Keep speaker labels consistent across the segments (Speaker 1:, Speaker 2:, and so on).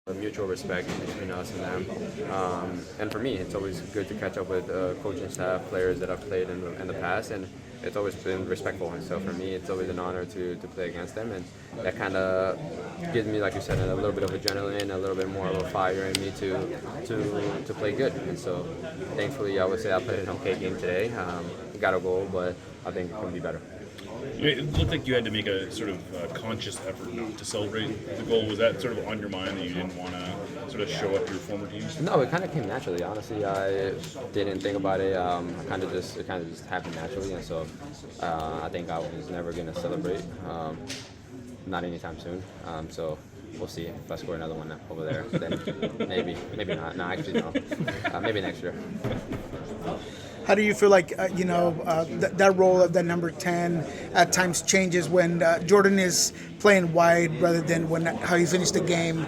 Speaker 1: a mutual respect between us and them. And for me, it's always good to catch up with coaching staff, players that I've played in the past, and it's always been respectful. And so for me, it's always an honor to play against them, and that kind of gives me, like you said, a little bit of adrenaline, a little bit more of a fire in me to play good. And so thankfully, I would say I played an okay game today. Got a goal, but I think it could be better.
Speaker 2: It looked like you had to make a sort of conscious effort not to celebrate the goal. Was that sort of on your mind that you didn't want to sort of show up your former teams?
Speaker 1: No, it kind of came naturally. Honestly, I didn't think about it. It kind of just happened naturally, and so I think I was never gonna celebrate, not anytime soon. So we'll see if I score another one over there. Then maybe not. No, actually no. Maybe next year.
Speaker 3: How do you feel like that role of the number 10 at times changes when Jordan is playing wide rather than how you finish the game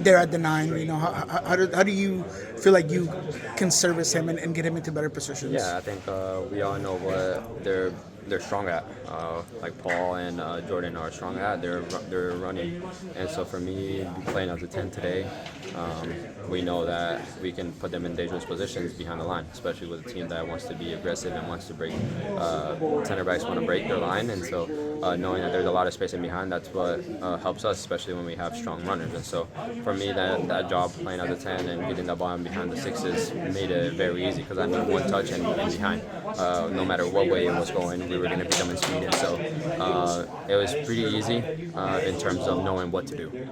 Speaker 3: there at the 9? You know, how do you feel like you can service him and get him into better positions?
Speaker 1: Yeah, I think we all know what they're strong at. Like Paul and Jordan are strong at. They're running, and so for me playing as a 10 today, we know that we can put them in dangerous positions behind the line, especially with a team that wants to be aggressive and wants to break. Center backs want to break their line, and so knowing that there's a lot of space in behind, that's what helps us, especially when we have strong runners. And so for me, that job playing as a 10 and getting the ball in behind the sixes made it very easy because I need one touch and behind. No matter what way it was going, we were going to beat them in speed. And so it was pretty easy in terms of knowing what to do.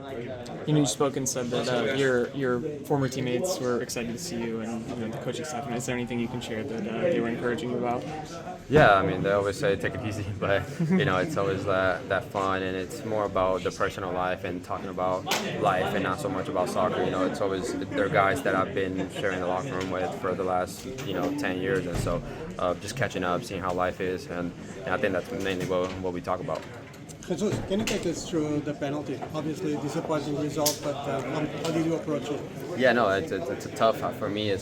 Speaker 4: You know, you spoke and said that your former teammates were excited to see you, and the coaching staff. And is there anything you can share that they were encouraging you about?
Speaker 1: Yeah, I mean, they always say take it easy, but it's always that fun, and it's more about the personal life and talking about life, and not so much about soccer. It's always they're guys that I've been sharing the locker room with for the last 10 years, and so just catching up, seeing how life is, and I think that's mainly what we talk about.
Speaker 5: Jesus, can you take us through the penalty? Obviously, disappointing result, but how did you approach it?
Speaker 1: Yeah, no, it's a tough. For me,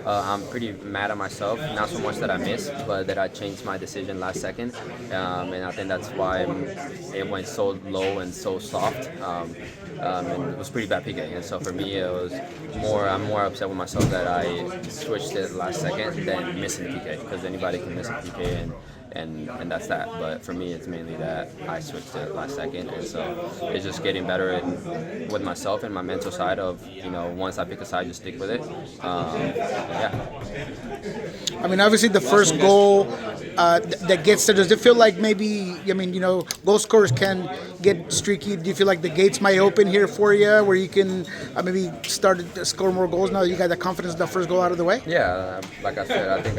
Speaker 1: I'm pretty mad at myself. Not so much that I missed, but that I changed my decision last second, and I think that's why it went so low and so soft. And it was pretty bad PK, and so for me, I'm more upset with myself that I switched it last second than missing the PK, because anybody can miss a PK and that's that. But for me, it's mainly that I switched it last second, and so it's just getting better with myself and my mental side of once I pick a side, just stick with it. Yeah.
Speaker 3: I mean, obviously the first goal that gets there, does it feel like maybe, goal scorers can get streaky? Do you feel like the gates might open here for you where you can maybe start to score more goals now that you got the confidence of the first goal out of the way?
Speaker 1: Yeah, like I said, I think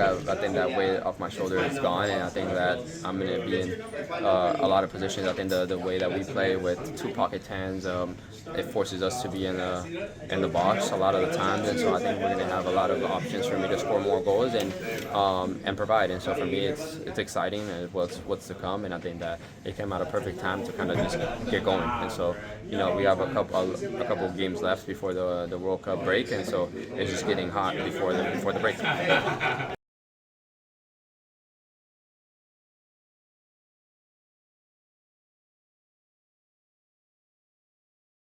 Speaker 1: that weight off my shoulder is gone, and I think that I'm going to be in a lot of positions. I think the way that we play with two pocket tens, it forces us to be in the box a lot of the times, and so I think we're going to have a lot of options for me to score more goals and provide. And so for me, it's exciting and what's to come, and I think that it came at a perfect time to kind of just get going. And so we have a couple of games left before the World Cup break, and so it's just getting hot before the break.